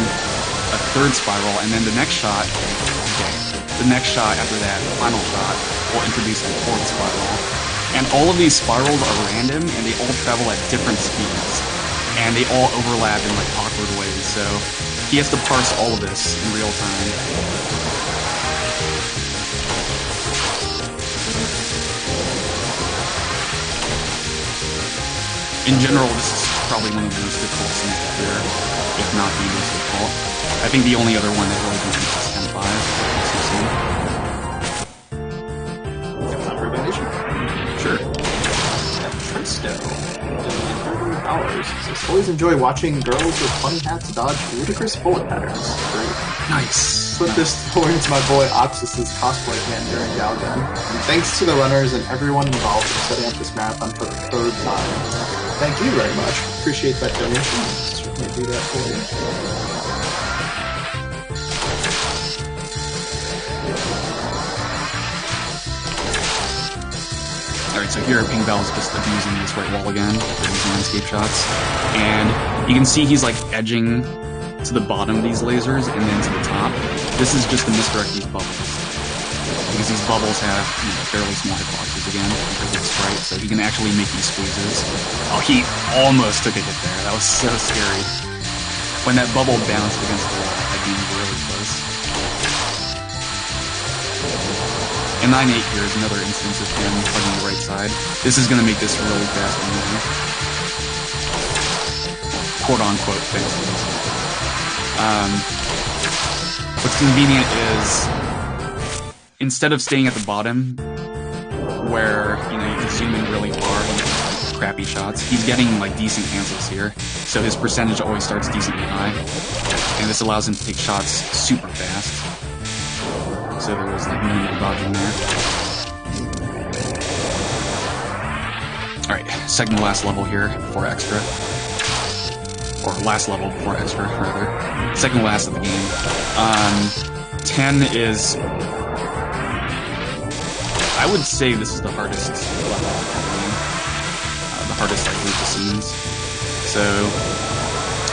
[SPEAKER 1] a 3rd spiral, and then the next shot after that, the final shot, will introduce a 4th spiral. And all of these spirals are random, and they all travel at different speeds. And they all overlap in like awkward ways, so he has to parse all of this in real time. In general, this is probably one of the most difficult scenes to clear, if not the most difficult. I think the only other one that really competes is 10-5. Sure.
[SPEAKER 2] Tristo. $100. Always enjoy watching girls with funny hats dodge ludicrous bullet patterns. Great.
[SPEAKER 1] Nice.
[SPEAKER 2] Put this towards my boy Oxus's cosplay plan during Galgun. And thanks to the runners and everyone involved for setting up this marathon for the 3rd time. Thank you very much. Appreciate that donation. Certainly do that for you.
[SPEAKER 1] Alright, so here Ping Bell's just abusing this right wall again for these landscape shots. And you can see he's like edging to the bottom of these lasers and then to the top. This is just to misdirect these bubbles. Because these bubbles have fairly small hitboxes again because of the sprite, so he can actually make these squeezes. Oh, he almost took a hit there. That was so scary. When that bubble bounced against the wall, I came really close. And 9-8 here is another instance of him plugging the right side. This is going to make this really fast and easy. Quote-unquote fast and easy. What's convenient is, instead of staying at the bottom, where, you can zoom in really far and get crappy shots, he's getting, like, decent cancels here. So his percentage always starts decently high. And this allows him to take shots super fast. So there was like minimal dodging there. Alright, second to last level here before extra. Or last level before extra, rather. Second to last of the game. 10 is... I would say this is the hardest level of the game. The hardest, like, group of scenes. So,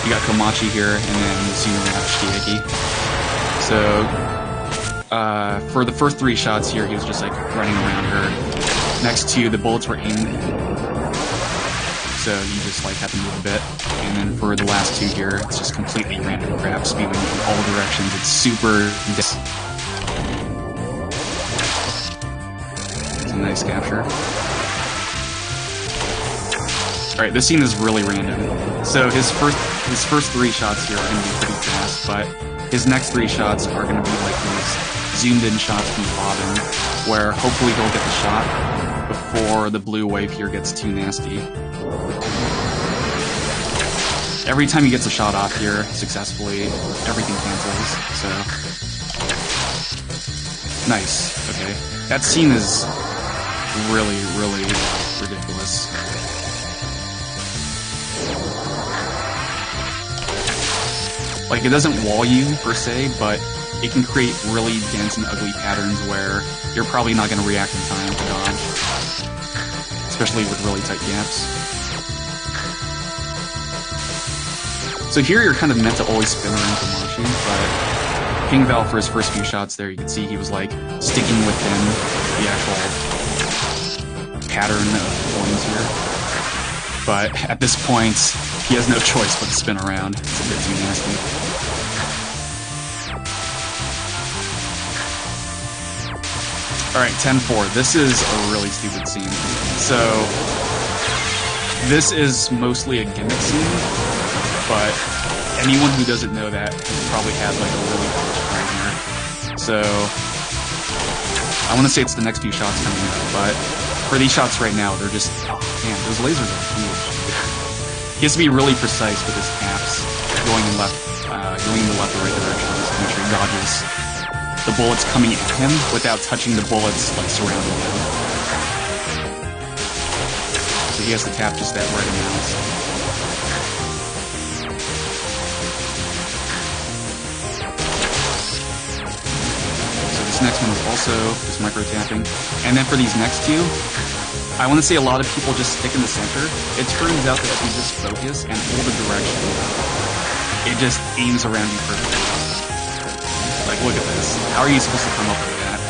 [SPEAKER 1] you got Komachi here, and then you see you have Shieki. So... for the first 3 shots here, he was just like running around her. Next 2, the bullets were aimed, so he just like had to move a bit. And then for the last 2 here, it's just completely random crap, spewing in all directions. It's super. It's a nice capture. All right, this scene is really random. So his first 3 shots here are going to be pretty fast, but his next 3 shots are going to be like these zoomed-in shots from the bottom, where hopefully he'll get the shot before the blue wave here gets too nasty. Every time he gets a shot off here successfully, everything cancels, so... Nice, okay. That scene is really, really ridiculous. Like, it doesn't wall you, per se, but it can create really dense and ugly patterns where you're probably not going to react in time to dodge. Especially with really tight gaps. So here you're kind of meant to always spin around Komachi, but Ping Val, for his first few shots there, you can see he was like sticking within the actual pattern of coins here. But at this point, he has no choice but to spin around. It's a bit too nasty. Alright, 10-4. This is a really stupid scene. So, this is mostly a gimmick scene, but anyone who doesn't know that has probably had like a really botched right here. So, I want to say it's the next few shots coming up, but for these shots right now, they're just, oh man, those lasers are huge. He has to be really precise with his taps, going left going in the left or right direction, just to make sure he dodges the bullets coming at him without touching the bullets like surrounding him. So he has to tap just that right amount. So this next one is also just micro tapping. And then for these next two, I want to say a lot of people just stick in the center. It turns out that if you just focus and hold a direction, it just aims around you perfectly. Like, look at this. How are you supposed to come up with that?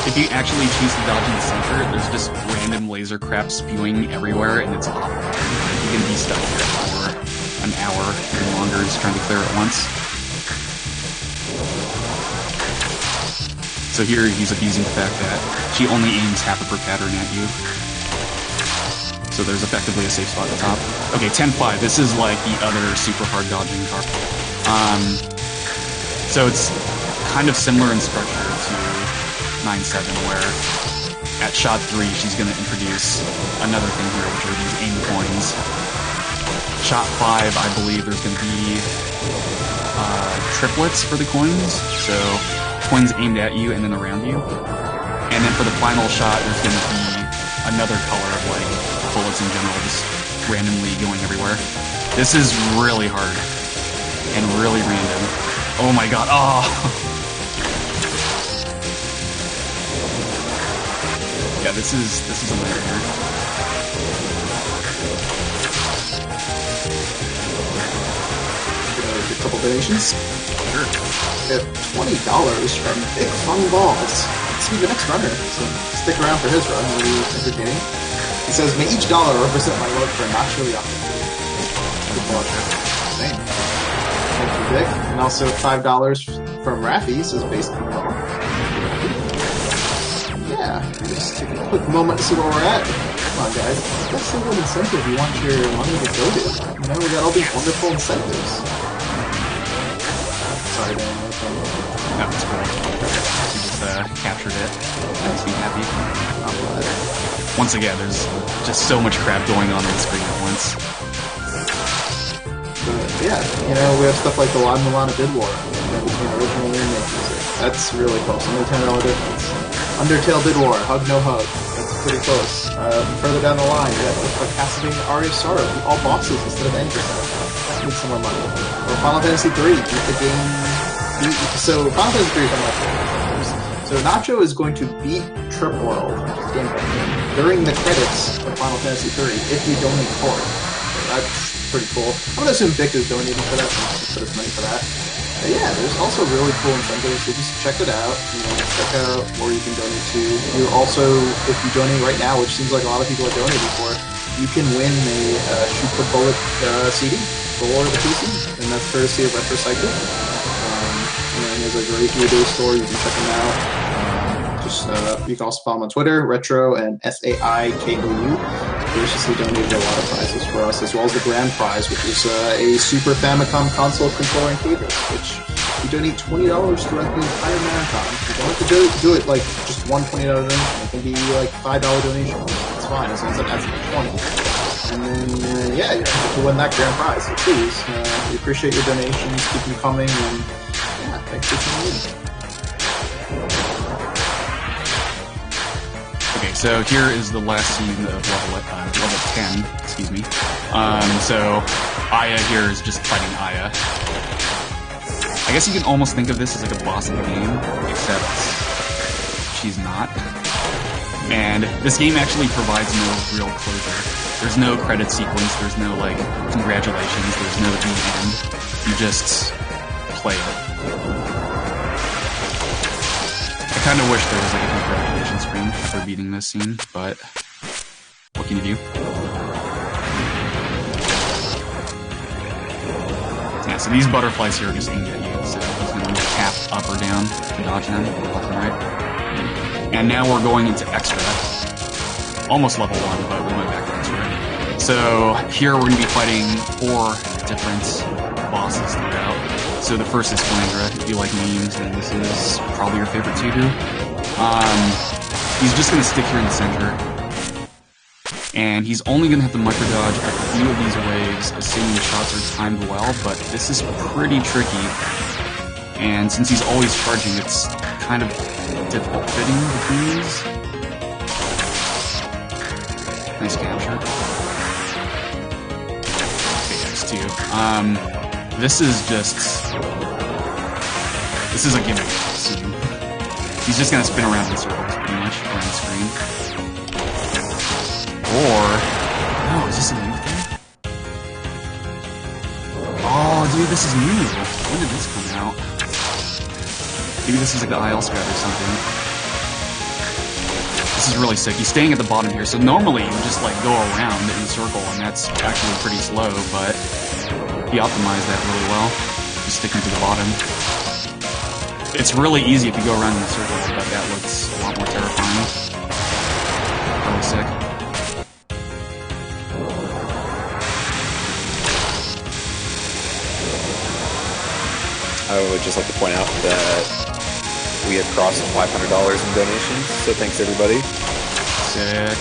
[SPEAKER 1] If you actually choose to dodge in the center, there's just random laser crap spewing everywhere, and it's awful. You can be stuck here for an hour or longer just trying to clear it once. So here he's abusing the fact that she only aims half of her pattern at you. So there's effectively a safe spot at the top. Okay, 10-5. This is like the other super hard dodging card. So it's kind of similar in structure to 9-7, where at shot 3 she's going to introduce another thing here, which are these aim coins. Shot 5, I believe there's going to be triplets for the coins. So coins aimed at you and then around you. And then for the final shot, there's going to be another color of like bullets in general, just randomly going everywhere. This is really hard and really random. Oh my god! Oh, yeah, this is a nightmare.
[SPEAKER 2] A couple donations.
[SPEAKER 1] Sure.
[SPEAKER 2] At $20 from Big Fun Balls. Let's see the next runner. So stick around for his run. It'll be entertaining. He says, "May each dollar represent my love for Nacho Yaku." Good luck. Same. Thank you, Vic. And also $5 from Rafi. Says, "Based on well." Yeah. Just take a quick moment to see where we're at. Come on, guys. That's a good incentive you want your money to go to. You know, we got all these wonderful incentives. Sorry, Dan.
[SPEAKER 1] No, it's cool. You just captured it. Makes me happy.
[SPEAKER 2] I'm glad.
[SPEAKER 1] Once again, there's just so much crap going on the screen at once.
[SPEAKER 2] But yeah, you know, we have stuff like the La Mulana Bid War, you know, between original and remake music. That's really close. Only $10 difference. Undertale Bid War, Hug No Hug. That's pretty close. Further down the line, we have Cassidy and Aria Sorrow, all bosses instead of end yourself. That needs some more money. Or Final Fantasy 3, keep the game. So Final Fantasy 3 is coming up. So Nacho is going to beat Trip World, which is gameplay game, during the credits of Final Fantasy 3 if you donate for it. So that's pretty cool. I'm gonna assume Vic is donating for that, so put his money for that. But yeah, there's also really cool incentives, so just check it out. You know, check out where you can donate to. You also, if you donate right now, which seems like a lot of people are donating for, you can win a Shoot the Bullet CD for the PC, and that's courtesy of Retrocycle. You know, he has a great eBay store. You can check him out. You can also follow him on Twitter, Retro and SAIKOU. Graciously donated a lot of prizes for us, as well as the grand prize, which is a Super Famicom console controller and cable, which you donate $20 throughout the entire marathon. You don't have to do it like just one $20 donation. It can be like $5 donation. It's fine as long as it adds up to 20. And then, yeah, you have to win that grand prize. So please, we appreciate your donations. Keep them coming. And yeah, thanks for tuning in.
[SPEAKER 1] Okay, so here is the last scene of level 10, excuse me. So Aya here is just fighting Aya. I guess you can almost think of this as like a boss of the game, except she's not. And this game actually provides no real closure. There's no credit sequence, there's no like congratulations, there's no the end. You just play it. I kind of wish there was like a congratulations screen after beating this scene, but what can you do? Yeah, so these butterflies here are just aimed at you, so he's going to tap up or down to dodge them, left and right. And now we're going into extra. Almost level 1, but we went back to extra. So here we're going to be fighting 4 different bosses throughout. So the first is Flandra. If you like memes, then this is probably your favorite to do. He's just going to stick here in the center. and he's only going to have to micrododge a few of these waves, assuming the shots are timed well, but this is pretty tricky. And since he's always charging, it's kind of difficult fitting between these. Nice capture. Okay, X2. This is a gimmick scene. He's just gonna spin around in circles, pretty much, around the screen. Or... No, is this a new thing? Oh, dude, this is new. When did this come out? Maybe this is like the IL spread or something. This is really sick. He's staying at the bottom here, so normally you would just like go around in a circle, and that's actually pretty slow, but he optimized that really well. Just sticking to the bottom. It's really easy if you go around in a circle, but that looks a lot more terrifying. Really sick.
[SPEAKER 3] I would just like to point out that we have crossed $500 in donations, so thanks everybody.
[SPEAKER 1] Sick.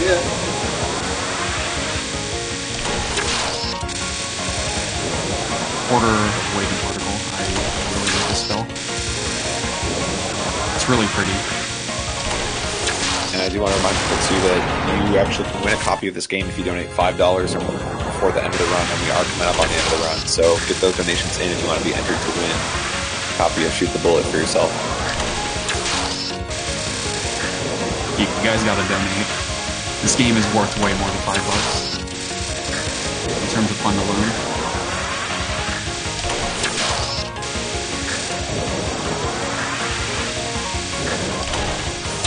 [SPEAKER 2] Yeah.
[SPEAKER 1] Quarter waving particle. I really like this spell. It's really pretty.
[SPEAKER 3] And I do want to remind people too that you actually can win a copy of this game if you donate $5 or more before the end of the run, and we are coming up on the end of the run, so get those donations in if you want to be entered to win a copy of Shoot the Bullet for yourself.
[SPEAKER 1] You guys gotta donate. This game is worth way more than $5 in terms of fun alone.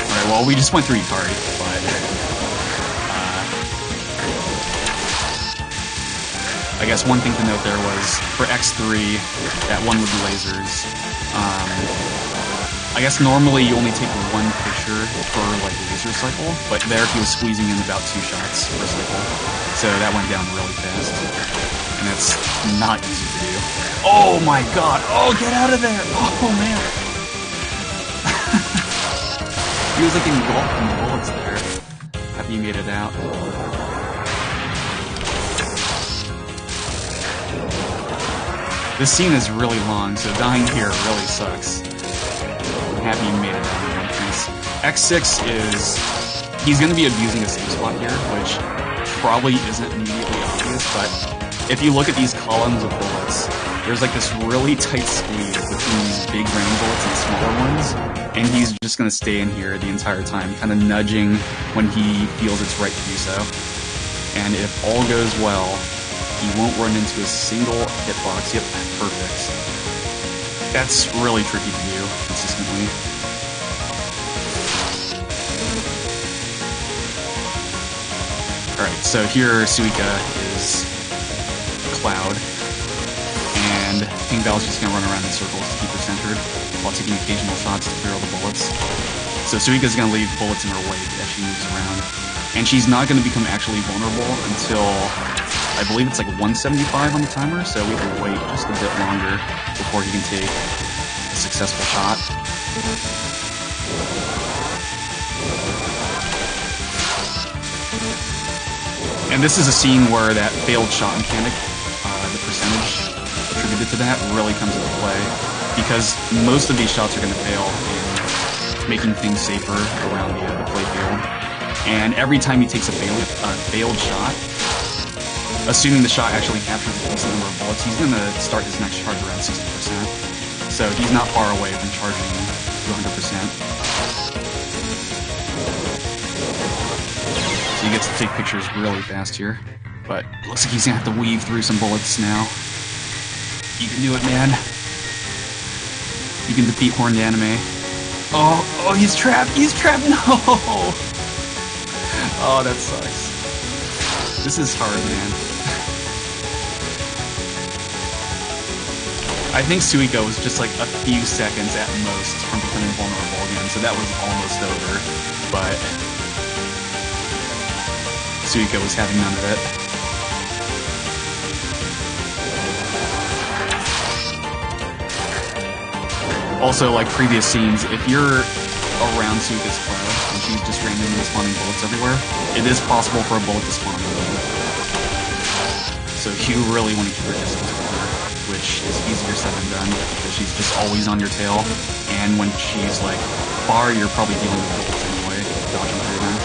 [SPEAKER 1] Alright, well, we just went through Ikari, but I guess one thing to note there was for X3, that one with the lasers. I guess normally you only take one picture per like laser cycle, but there he was squeezing in about 2 shots per cycle, so that went down really fast, and that's not easy to do. Oh my god! Oh, get out of there! Oh man! He was like engulfed in the bullets there after you made it out. This scene is really long, so dying here really sucks. I'm happy you made it out in one piece. X6 is... he's going to be abusing a safe spot here, which probably isn't immediately obvious, but if you look at these columns of bullets, there's like this really tight squeeze between these big raining bullets and smaller ones, and he's just going to stay in here the entire time, kind of nudging when he feels it's right to do so. And if all goes well, he won't run into a single hitbox. Yep, perfect. That's really tricky to do consistently. Alright, so here Suika is Cloud, and King Val's just gonna run around in circles to keep her centered, while taking occasional shots to clear all the bullets. So Suika's gonna leave bullets in her wake as she moves around, and she's not gonna become actually vulnerable until... I believe it's like 175 on the timer, so we can wait just a bit longer before he can take a successful shot. And this is a scene where that failed shot mechanic, the percentage attributed to that, really comes into play, because most of these shots are going to fail in making things safer around the playfield. And every time he takes a failed shot, assuming the shot actually captures a decent number of bullets, he's going to start his next charge around 60%. So he's not far away from charging to 100%. So he gets to take pictures really fast here. But it looks like he's going to have to weave through some bullets now. You can do it, man. You can defeat Horned Anime. Oh, he's trapped! He's trapped! No! Oh, that sucks. This is hard, man. I think Suiko was just like a few seconds at most from becoming vulnerable again, so that was almost over, but Suiko was having none of it. Also, like previous scenes, if you're around Suika's flow, and she's just randomly spawning bullets everywhere, it is possible for a bullet to spawn on you. So you really want to keep your distance from her, which is easier said than done, because she's just always on your tail, and when she's like far, you're probably dealing with bullets anyway, dodging through them.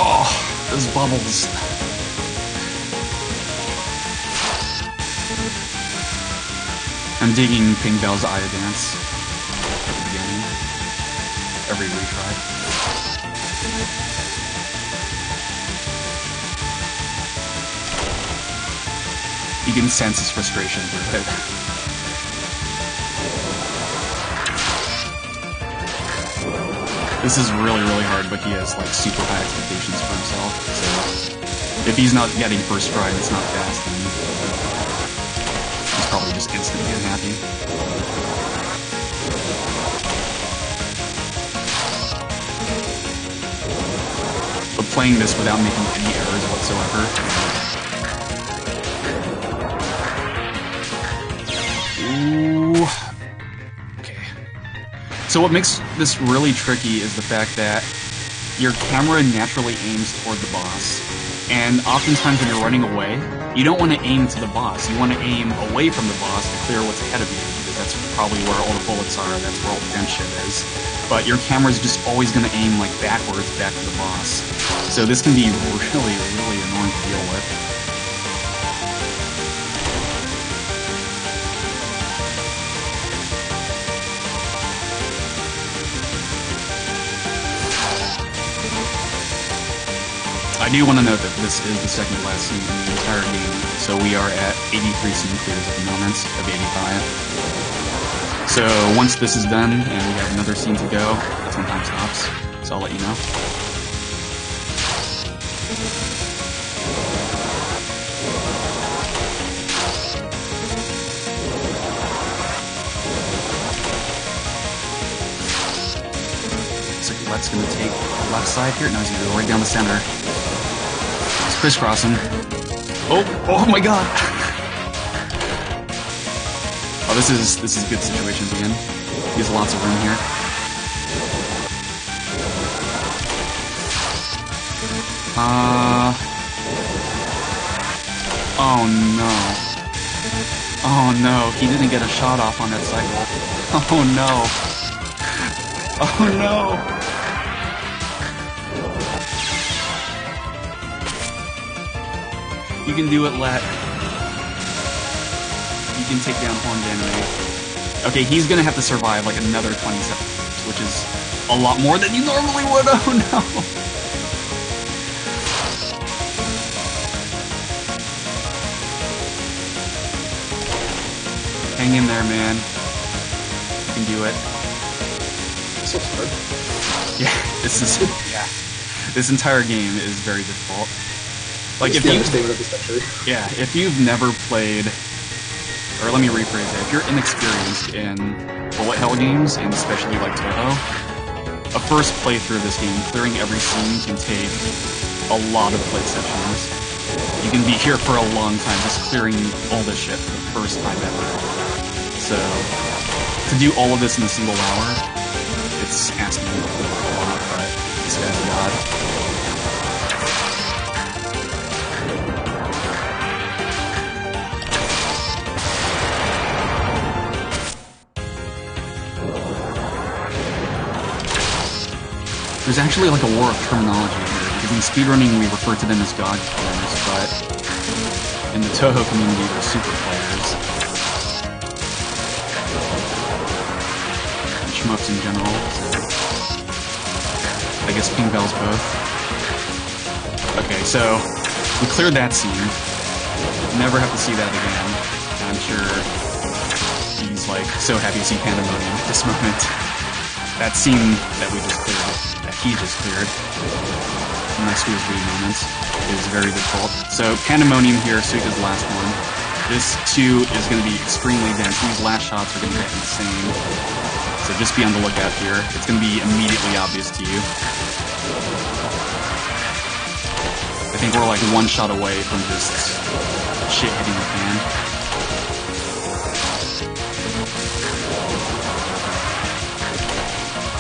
[SPEAKER 1] Oh, those bubbles. I'm digging Pink Bell's Aya dance at the beginning. Every retry. You can sense his frustration through it. This is really, really hard, but he has like super high expectations for himself. So if he's not getting first try and it's not fast, then he's probably just instantly unhappy. But playing this without making any errors whatsoever. Ooh. Okay. So what makes this really tricky is the fact that your camera naturally aims toward the boss. And oftentimes when you're running away, you don't want to aim to the boss. You want to aim away from the boss to clear what's ahead of you, because that's probably where all the bullets are, that's where all the dense shit is. But your camera's just always going to aim like backwards back to the boss. So this can be really, really annoying to deal with. I do want to note that this is the second to last scene in the entire game, so we are at 83 scene clears at the moment of 85. So once this is done and we have another scene to go, that's when time stops, so I'll let you know. So Let's gonna take the left side here. No, he's gonna go right down the center. Crisscrossing. Oh my god! Oh, this is a good situation to be in. He has lots of room here. Oh no. Oh no, he didn't get a shot off on that cycle. Oh no. Oh no. You can do it, Let. You can take down Horned Anime. Okay, he's gonna have to survive like another 20 seconds, which is a lot more than you normally would. Oh no! Hang in there, man. You can do it.
[SPEAKER 2] So hard.
[SPEAKER 1] Yeah, this entire game is very difficult. Like if you've never played, or let me rephrase that, if you're inexperienced in bullet hell games, and especially like Toho, a first playthrough of this game, clearing every scene can take a lot of play sessions. You can be here for a long time just clearing all this shit for the first time ever. So, to do all of this in a single hour, it's asking a lot, but this guy's a god. There's actually like a war of terminology here, because in speedrunning we refer to them as god killers, but in the Toho community they're super players. And shmups in general. I guess Pink Bell's both. Okay, so we cleared that scene. Never have to see that again. I'm sure he's like so happy to see Pandemonium at this moment. That scene that we just cleared, that he just cleared, nice sweet moments, is very difficult. So Pandemonium here, Suika's last one. This too is going to be extremely dense. These last shots are going to be insane. So So just be on the lookout here. It's going to be immediately obvious to you. I think we're like one shot away from just shit hitting the fan.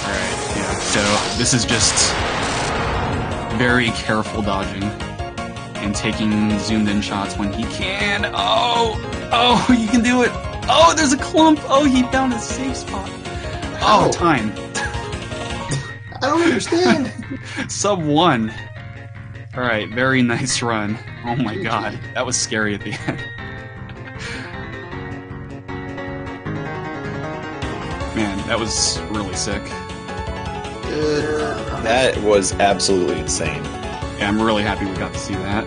[SPEAKER 1] Alright, yeah, so this is just very careful dodging and taking zoomed in shots when he can. Oh, you can do it. Oh, there's a clump. Oh, he found a safe spot. Oh, time.
[SPEAKER 2] I don't understand.
[SPEAKER 1] Sub 1. Alright, very nice run. Oh my god, that was scary at the end. Man, that was really sick.
[SPEAKER 2] Good.
[SPEAKER 3] That was absolutely insane.
[SPEAKER 1] Yeah, I'm really happy we got to see that.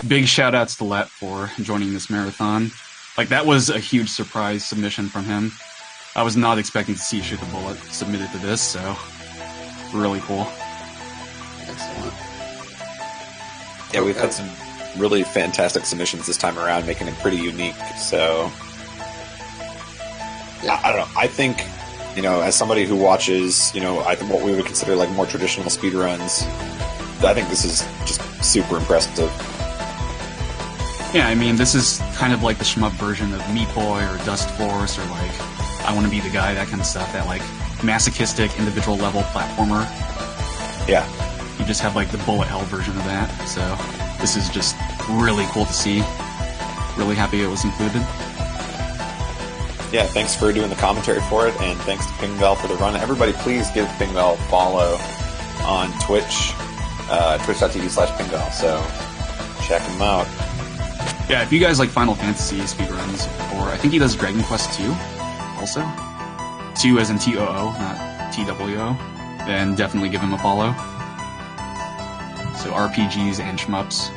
[SPEAKER 1] Big shout outs to Let for joining this marathon. Like, that was a huge surprise submission from him. I was not expecting to see Shoot the Bullet submitted to this, so really cool.
[SPEAKER 2] Excellent.
[SPEAKER 3] Yeah, we've had some really fantastic submissions this time around, making it pretty unique. So,
[SPEAKER 2] Yeah.
[SPEAKER 3] I don't know. I think, you know, as somebody who watches, you know, I think what we would consider like more traditional speedruns, I think this is just super impressive.
[SPEAKER 1] Yeah, I mean, this is kind of like the shmup version of Meat Boy or Dust Force or like I Want to Be the Guy, that kind of stuff, that like masochistic individual level platformer.
[SPEAKER 3] Yeah.
[SPEAKER 1] You just have like the bullet hell version of that, so this is just really cool to see. Really happy it was included.
[SPEAKER 3] Yeah, thanks for doing the commentary for it, and thanks to Pingvel for the run. Everybody, please give Pingvel a follow on Twitch, twitch.tv/Pingvel, so check him out.
[SPEAKER 1] Yeah, if you guys like Final Fantasy speedruns, or I think he does Dragon Quest 2 also. 2 as in TOO, not TWO, then definitely give him a follow. So RPGs and shmups.